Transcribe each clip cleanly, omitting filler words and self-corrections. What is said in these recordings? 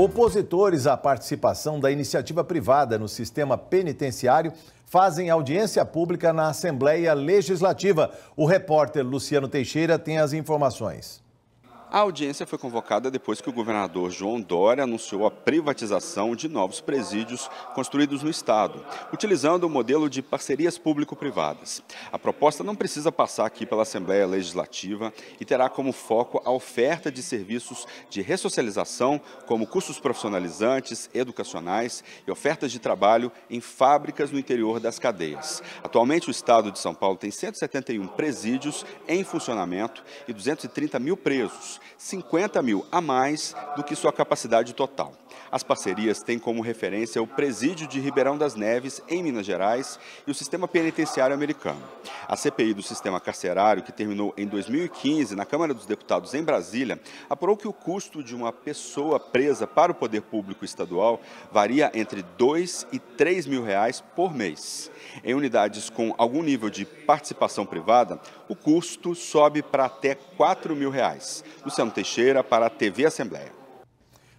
Opositores à participação da iniciativa privada no sistema penitenciário fazem audiência pública na Assembleia Legislativa. O repórter Luciano Teixeira tem as informações. A audiência foi convocada depois que o governador João Dória anunciou a privatização de novos presídios construídos no estado, utilizando o modelo de parcerias público-privadas. A proposta não precisa passar aqui pela Assembleia Legislativa e terá como foco a oferta de serviços de ressocialização, como cursos profissionalizantes, educacionais e ofertas de trabalho em fábricas no interior das cadeias. Atualmente, o estado de São Paulo tem 171 presídios em funcionamento e 230 mil presos. 50 mil a mais do que sua capacidade total. As parcerias têm como referência o Presídio de Ribeirão das Neves, em Minas Gerais, e o Sistema Penitenciário Americano. A CPI do Sistema Carcerário, que terminou em 2015 na Câmara dos Deputados em Brasília, apurou que o custo de uma pessoa presa para o poder público estadual varia entre R$ 2 e R$ 3 mil por mês. Em unidades com algum nível de participação privada, o custo sobe para até R$ 4 mil. Luciano Teixeira, para a TV Assembleia.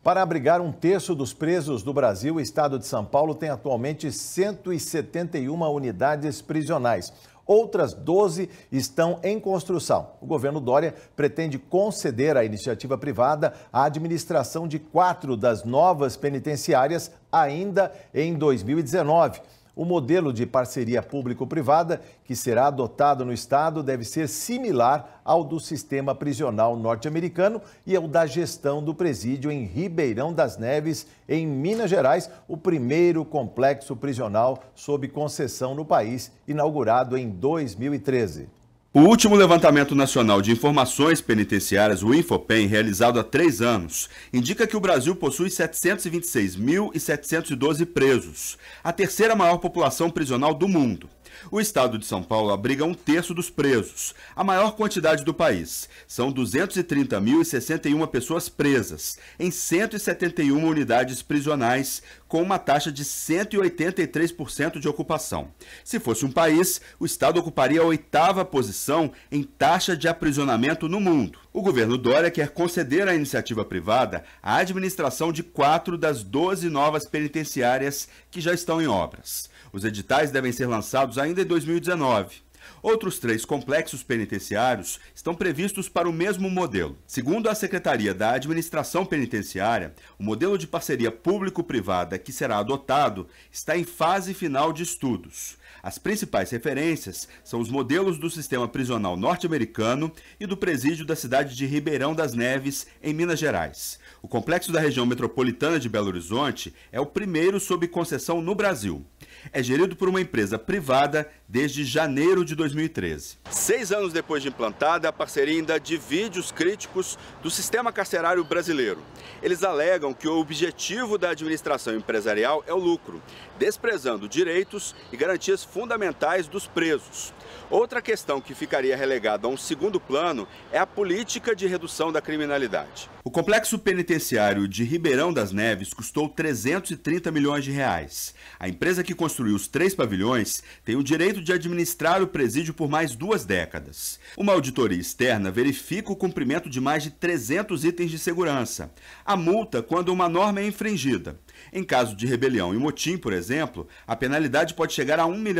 Para abrigar um terço dos presos do Brasil, o estado de São Paulo tem atualmente 171 unidades prisionais. Outras 12 estão em construção. O governo Dória pretende conceder à iniciativa privada a administração de 4 das novas penitenciárias ainda em 2019. O modelo de parceria público-privada que será adotado no estado deve ser similar ao do sistema prisional norte-americano e ao da gestão do presídio em Ribeirão das Neves, em Minas Gerais, o primeiro complexo prisional sob concessão no país, inaugurado em 2013. O último levantamento nacional de informações penitenciárias, o Infopen, realizado há 3 anos, indica que o Brasil possui 726.712 presos, a terceira maior população prisional do mundo. O estado de São Paulo abriga um terço dos presos, a maior quantidade do país. São 230.061 pessoas presas, em 171 unidades prisionais, com uma taxa de 183% de ocupação. Se fosse um país, o estado ocuparia a 8ª posição em taxa de aprisionamento no mundo. O governo Dória quer conceder à iniciativa privada a administração de 4 das 12 novas penitenciárias que já estão em obras. Os editais devem ser lançados ainda em 2019. Outros 3 complexos penitenciários estão previstos para o mesmo modelo. Segundo a Secretaria da Administração Penitenciária, o modelo de parceria público-privada que será adotado está em fase final de estudos. As principais referências são os modelos do sistema prisional norte-americano e do presídio da cidade de Ribeirão das Neves, em Minas Gerais. O complexo da região metropolitana de Belo Horizonte é o primeiro sob concessão no Brasil. É gerido por uma empresa privada desde janeiro de 2013. 6 anos depois de implantada, a parceria ainda divide os críticos do sistema carcerário brasileiro. Eles alegam que o objetivo da administração empresarial é o lucro, desprezando direitos e garantias fundamentais dos presos. Outra questão que ficaria relegada a um segundo plano é a política de redução da criminalidade. O complexo penitenciário de Ribeirão das Neves custou 330 milhões de reais. A empresa que construiu os 3 pavilhões tem o direito de administrar o presídio por mais 2 décadas. Uma auditoria externa verifica o cumprimento de mais de 300 itens de segurança. A multa quando uma norma é infringida. Em caso de rebelião e motim, por exemplo, a penalidade pode chegar a R$ 1 milhão.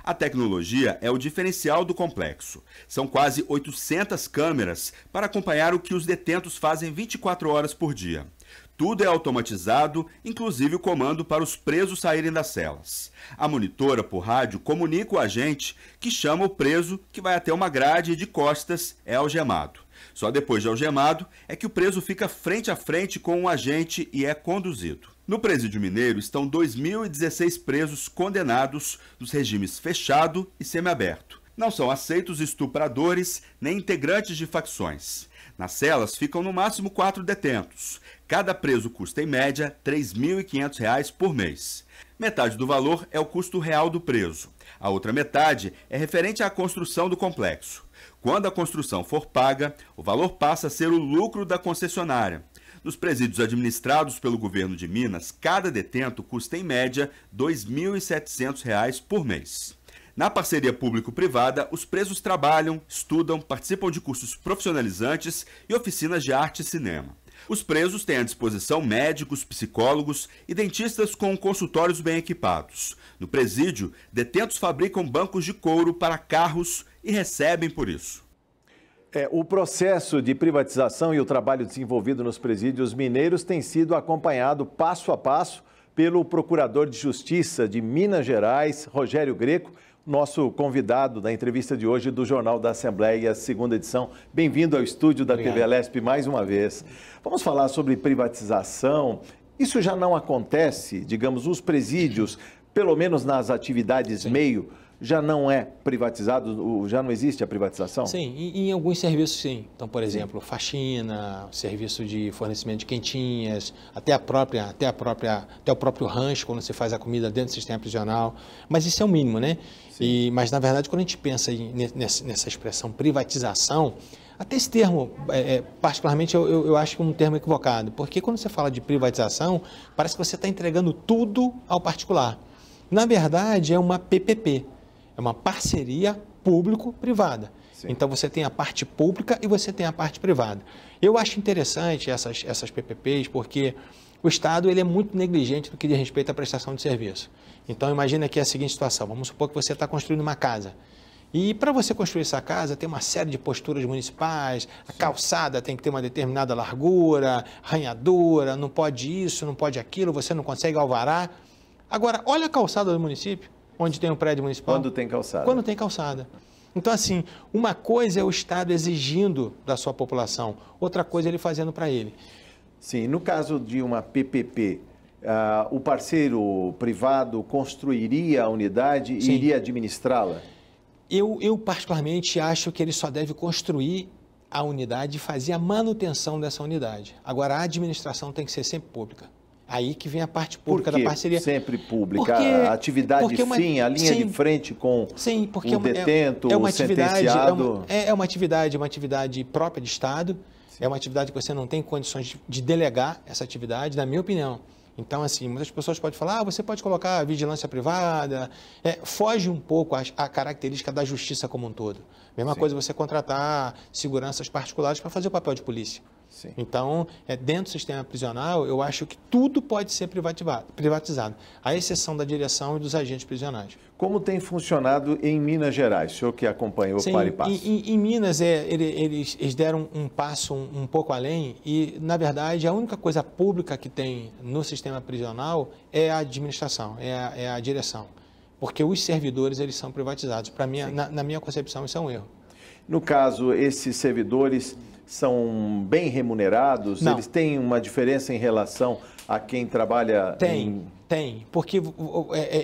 A tecnologia é o diferencial do complexo. São quase 800 câmeras para acompanhar o que os detentos fazem 24 horas por dia. Tudo é automatizado, inclusive o comando para os presos saírem das celas. A monitora por rádio comunica o agente que chama o preso, que vai até uma grade e de costas é algemado. Só depois de algemado é que o preso fica frente a frente com o agente e é conduzido. No Presídio Mineiro estão 2.016 presos condenados dos regimes fechado e semiaberto. Não são aceitos estupradores nem integrantes de facções. Nas celas ficam no máximo 4 detentos. Cada preso custa, em média, R$ 3.500 por mês. Metade do valor é o custo real do preso. A outra metade é referente à construção do complexo. Quando a construção for paga, o valor passa a ser o lucro da concessionária. Nos presídios administrados pelo governo de Minas, cada detento custa, em média, R$ 2.700 por mês. Na parceria público-privada, os presos trabalham, estudam, participam de cursos profissionalizantes e oficinas de arte e cinema. Os presos têm à disposição médicos, psicólogos e dentistas com consultórios bem equipados. No presídio, detentos fabricam bancos de couro para carros e recebem por isso. O processo de privatização e o trabalho desenvolvido nos presídios mineiros tem sido acompanhado passo a passo pelo Procurador de Justiça de Minas Gerais, Rogério Greco, nosso convidado da entrevista de hoje do Jornal da Assembleia, segunda edição. Bem-vindo ao estúdio da TV Lesp mais uma vez. Vamos falar sobre privatização. Isso já não acontece, digamos, os presídios, pelo menos nas atividades meio, já não é privatizado, já não existe a privatização? Sim, em alguns serviços sim. Então, por exemplo, faxina, serviço de fornecimento de quentinhas, até o próprio rancho, quando você faz a comida dentro do sistema prisional. Mas isso é o mínimo, né? Mas, na verdade, quando a gente pensa nessa expressão privatização, até esse termo, particularmente, eu acho que é um termo equivocado. Porque quando você fala de privatização, parece que você está entregando tudo ao particular. Na verdade, é uma PPP. É uma parceria público-privada. Então, você tem a parte pública e você tem a parte privada. Eu acho interessante essas PPPs porque o Estado ele é muito negligente no que diz respeito à prestação de serviço. Então, imagina aqui a seguinte situação. Vamos supor que você está construindo uma casa. E para você construir essa casa, tem uma série de posturas municipais, a calçada tem que ter uma determinada largura, ranhadura, não pode isso, não pode aquilo, você não consegue alvará. Agora, olha a calçada do município. Onde tem um prédio municipal? Quando tem calçada. Quando tem calçada. Então, assim, uma coisa é o Estado exigindo da sua população, outra coisa é ele fazendo para ele. Sim, no caso de uma PPP, o parceiro privado construiria a unidade e iria administrá-la? Eu particularmente acho que ele só deve construir a unidade e fazer a manutenção dessa unidade. Agora, a administração tem que ser sempre pública. Aí que vem a parte pública da parceria. Sempre pública? A atividade fim, a linha de frente com o detento, o sentenciado? É uma atividade própria de Estado, é uma atividade que você não tem condições de delegar essa atividade, na minha opinião. Então, assim, muitas pessoas podem falar, você pode colocar vigilância privada, foge um pouco a característica da justiça como um todo. Mesma coisa você contratar seguranças particulares para fazer o papel de polícia. Então, dentro do sistema prisional, eu acho que tudo pode ser privatizado, à exceção da direção e dos agentes prisionais. Como tem funcionado em Minas Gerais, o senhor que acompanhou o par e passo? Em Minas, eles deram um passo um pouco além e, na verdade, a única coisa pública que tem no sistema prisional é a administração, é a direção. Porque os servidores, eles são privatizados. Para mim, na minha concepção, isso é um erro. No caso, esses servidores são bem remunerados? Não. Eles têm uma diferença em relação a quem trabalha Tem, porque,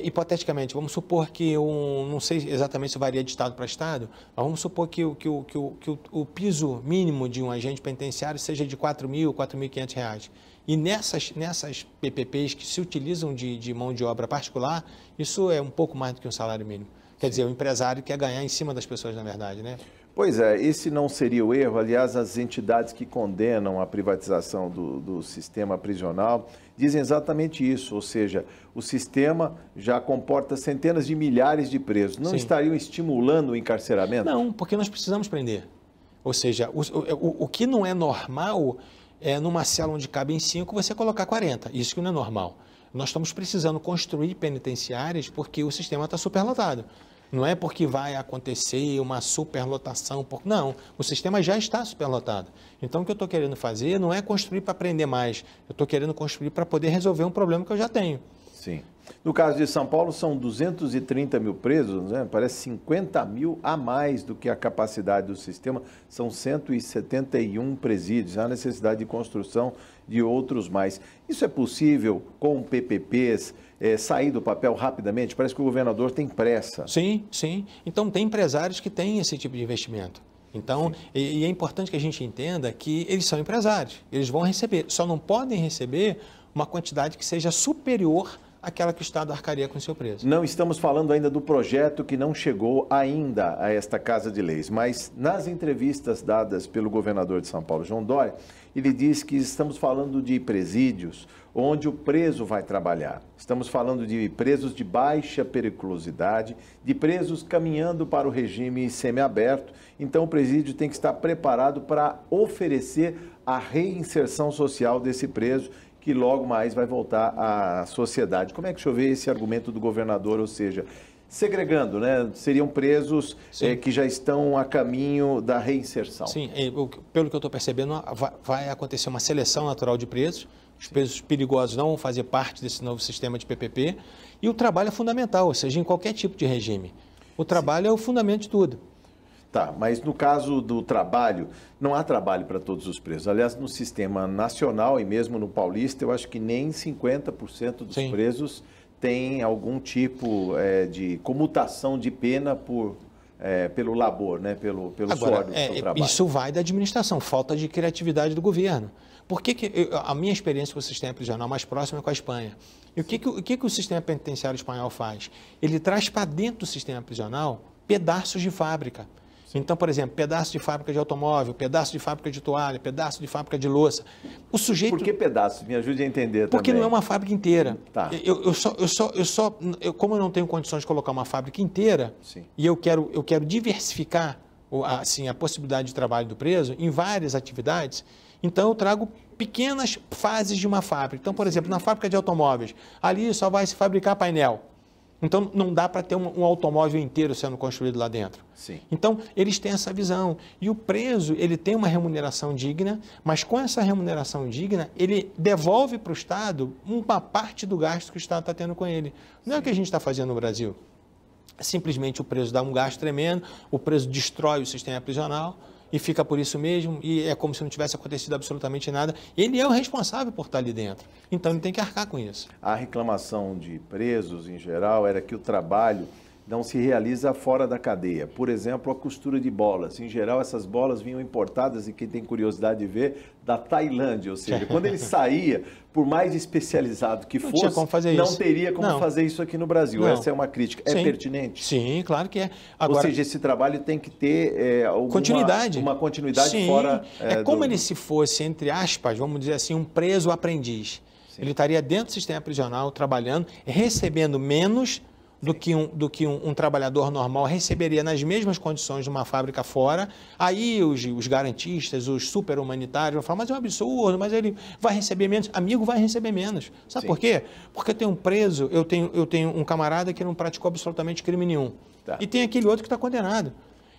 hipoteticamente, vamos supor que, não sei exatamente se varia de estado para estado, mas vamos supor que o piso mínimo de um agente penitenciário seja de R$4.000, R$4.500. E nessas PPPs que se utilizam de mão de obra particular, isso é um pouco mais do que um salário mínimo. Quer dizer, o empresário quer ganhar em cima das pessoas, na verdade, né? Pois é, esse não seria o erro. Aliás, as entidades que condenam a privatização do sistema prisional dizem exatamente isso, ou seja, o sistema já comporta centenas de milhares de presos. Não estariam estimulando o encarceramento? Não, porque nós precisamos prender. Ou seja, o que não é normal é numa cela onde cabem 5 você colocar 40. Isso que não é normal. Nós estamos precisando construir penitenciárias porque o sistema está superlotado. Não é porque vai acontecer uma superlotação. Não, o sistema já está superlotado. Então, o que eu estou querendo fazer não é construir para prender mais. Eu estou querendo construir para poder resolver um problema que eu já tenho. Sim. No caso de São Paulo, são 230 mil presos, né? Parece 50 mil a mais do que a capacidade do sistema. São 171 presídios. Há necessidade de construção de outros mais. Isso é possível com PPPs? Sair do papel rapidamente? Parece que o governador tem pressa. Sim. Então, tem empresários que têm esse tipo de investimento. Então, e é importante que a gente entenda que eles são empresários. Eles vão receber, só não podem receber uma quantidade que seja superior aquela que o Estado arcaria com o seu preço. Não estamos falando ainda do projeto que não chegou ainda a esta Casa de Leis, mas nas entrevistas dadas pelo governador de São Paulo, João Dória, ele diz que estamos falando de presídios onde o preso vai trabalhar. Estamos falando de presos de baixa periculosidade, de presos caminhando para o regime semiaberto. Então, o presídio tem que estar preparado para oferecer a reinserção social desse preso, que logo mais vai voltar à sociedade. Como é que o senhor vê esse argumento do governador, ou seja, segregando, né? Seriam presos que já estão a caminho da reinserção? Sim, pelo que eu estou percebendo, vai acontecer uma seleção natural de presos. Os presos perigosos não vão fazer parte desse novo sistema de PPP. E o trabalho é fundamental, ou seja, em qualquer tipo de regime. O trabalho é o fundamento de tudo. Tá, mas no caso do trabalho, não há trabalho para todos os presos. Aliás, no sistema nacional e mesmo no paulista, eu acho que nem 50% dos presos têm algum tipo de comutação de pena pelo labor, né? pelo suor do seu trabalho. Isso vai da administração, falta de criatividade do governo. Por que a minha experiência com o sistema prisional mais próxima é com a Espanha. E o que o sistema penitenciário espanhol faz? Ele traz para dentro do sistema prisional pedaços de fábrica. Então, por exemplo, pedaço de fábrica de automóvel, pedaço de fábrica de toalha, pedaço de fábrica de louça. O sujeito... Por que pedaço? Me ajude a entender Porque também. não é uma fábrica inteira. Tá. Como eu não tenho condições de colocar uma fábrica inteira, e eu quero diversificar assim, a possibilidade de trabalho do preso em várias atividades, então eu trago pequenas fases de uma fábrica. Então, por exemplo, na fábrica de automóveis, ali só vai se fabricar painel. Então, não dá para ter um automóvel inteiro sendo construído lá dentro. Sim. Então, eles têm essa visão. E o preso, ele tem uma remuneração digna, mas com essa remuneração digna, ele devolve para o Estado uma parte do gasto que o Estado está tendo com ele. Não é o que a gente está fazendo no Brasil. Simplesmente o preso dá um gasto tremendo, o preso destrói o sistema prisional e fica por isso mesmo, e é como se não tivesse acontecido absolutamente nada. Ele é o responsável por estar ali dentro, então ele tem que arcar com isso. A reclamação de presos, em geral, era que o trabalho não se realiza fora da cadeia. Por exemplo, a costura de bolas. Em geral, essas bolas vinham importadas, e quem tem curiosidade de ver, da Tailândia. Ou seja, quando ele saía, por mais especializado que fosse, não teria como fazer isso aqui no Brasil. Não. Essa é uma crítica. É pertinente? Sim, claro que é. Agora, ou seja, esse trabalho tem que ter continuidade. Uma continuidade fora... É como ele se fosse, entre aspas, vamos dizer assim, um preso aprendiz. Sim. Ele estaria dentro do sistema prisional, trabalhando, recebendo menos do que um trabalhador normal receberia nas mesmas condições de uma fábrica fora. Aí os garantistas, os super humanitários vão falar, mas é um absurdo, mas ele vai receber menos. Amigo, vai receber menos. Sabe por quê? Porque eu tenho um preso, eu tenho um camarada que não praticou absolutamente crime nenhum. E tem aquele outro que está condenado.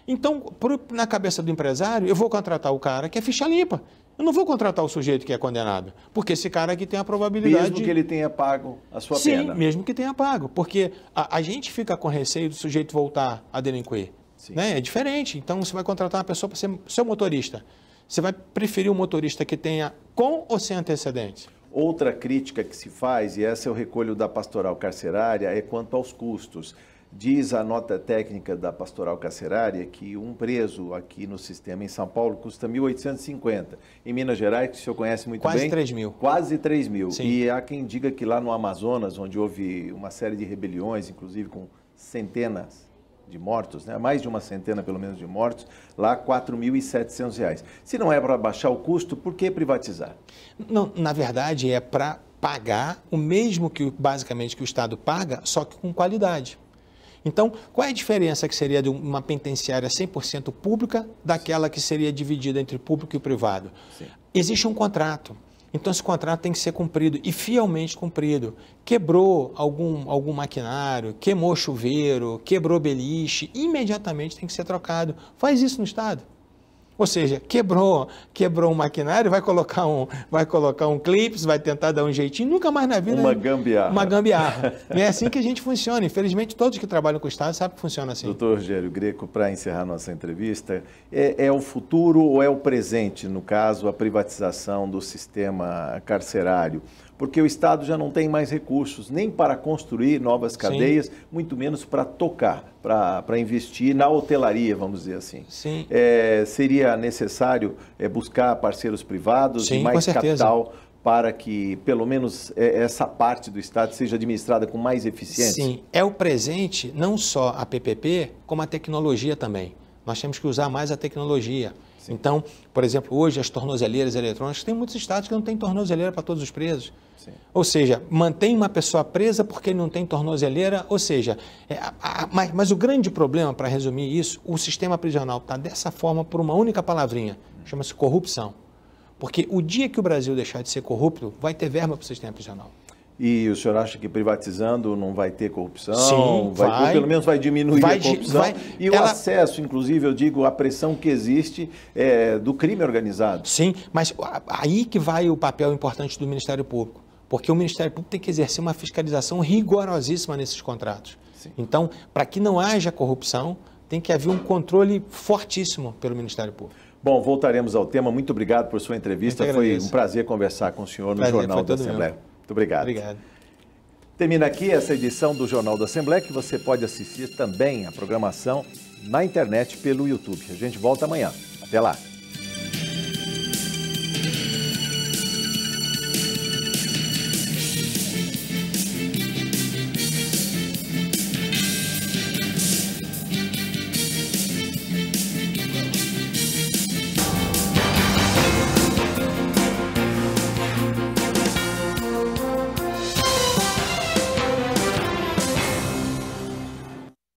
Então, na cabeça do empresário, eu vou contratar o cara que é ficha limpa. Eu não vou contratar o sujeito que é condenado, porque esse cara aqui tem a probabilidade... Mesmo que ele tenha pago a sua pena. Sim, mesmo que tenha pago, porque a gente fica com receio do sujeito voltar a delinquir. Né? É diferente. Então, você vai contratar uma pessoa para ser seu motorista. Você vai preferir um motorista que tenha com ou sem antecedentes? Outra crítica que se faz, e essa eu recolho da pastoral carcerária, é quanto aos custos. Diz a nota técnica da pastoral carcerária que um preso aqui no sistema em São Paulo custa R$ 1.850. Em Minas Gerais, que o senhor conhece muito bem... Quase 3 mil. Quase 3 mil. Sim. E há quem diga que lá no Amazonas, onde houve uma série de rebeliões, inclusive com centenas de mortos, né? Mais de uma centena, pelo menos, de mortos, lá R$ 4.700. Se não é para baixar o custo, por que privatizar? Não, na verdade, é para pagar o mesmo que, basicamente, que o Estado paga, só que com qualidade. Então, qual é a diferença que seria de uma penitenciária 100% pública daquela que seria dividida entre público e privado? Sim. Existe um contrato. Então, esse contrato tem que ser cumprido e fielmente cumprido. Quebrou algum maquinário, queimou chuveiro, quebrou beliche, imediatamente tem que ser trocado. Faz isso no Estado. Ou seja, quebrou um maquinário, vai colocar um clips, vai tentar dar um jeitinho, nunca mais na vida... Uma gambiarra. Uma gambiarra. É assim que a gente funciona. Infelizmente, todos que trabalham com o Estado sabem que funciona assim. Doutor Rogério Greco, para encerrar nossa entrevista, é o futuro ou é o presente, no caso, a privatização do sistema carcerário? Porque o Estado já não tem mais recursos nem para construir novas cadeias, sim, muito menos para tocar, para investir na hotelaria, vamos dizer assim. Sim. Seria necessário buscar parceiros privados, sim, e mais capital para que, pelo menos, essa parte do Estado seja administrada com mais eficiência? Sim, é o presente, não só a PPP, como a tecnologia também. Nós temos que usar mais a tecnologia. Sim. Então, por exemplo, hoje as tornozeleiras eletrônicas, tem muitos estados que não tem tornozeleira para todos os presos. Sim. Ou seja, mantém uma pessoa presa porque não tem tornozeleira, ou seja, mas o grande problema, para resumir isso, o sistema prisional está dessa forma por uma única palavrinha, chama-se corrupção. Porque o dia que o Brasil deixar de ser corrupto, vai ter verba para o sistema prisional. E o senhor acha que privatizando não vai ter corrupção? Sim, vai. Ou pelo menos vai diminuir a corrupção? O acesso, inclusive, eu digo, a pressão que existe do crime organizado. Sim, mas aí que vai o papel importante do Ministério Público. Porque o Ministério Público tem que exercer uma fiscalização rigorosíssima nesses contratos. Sim. Então, para que não haja corrupção, tem que haver um controle fortíssimo pelo Ministério Público. Bom, voltaremos ao tema. Muito obrigado por sua entrevista. Foi um prazer conversar com o senhor no Jornal da Assembleia. Muito obrigado. Obrigado. Termina aqui essa edição do Jornal da Assembleia, que você pode assistir também a programação na internet pelo YouTube. A gente volta amanhã. Até lá.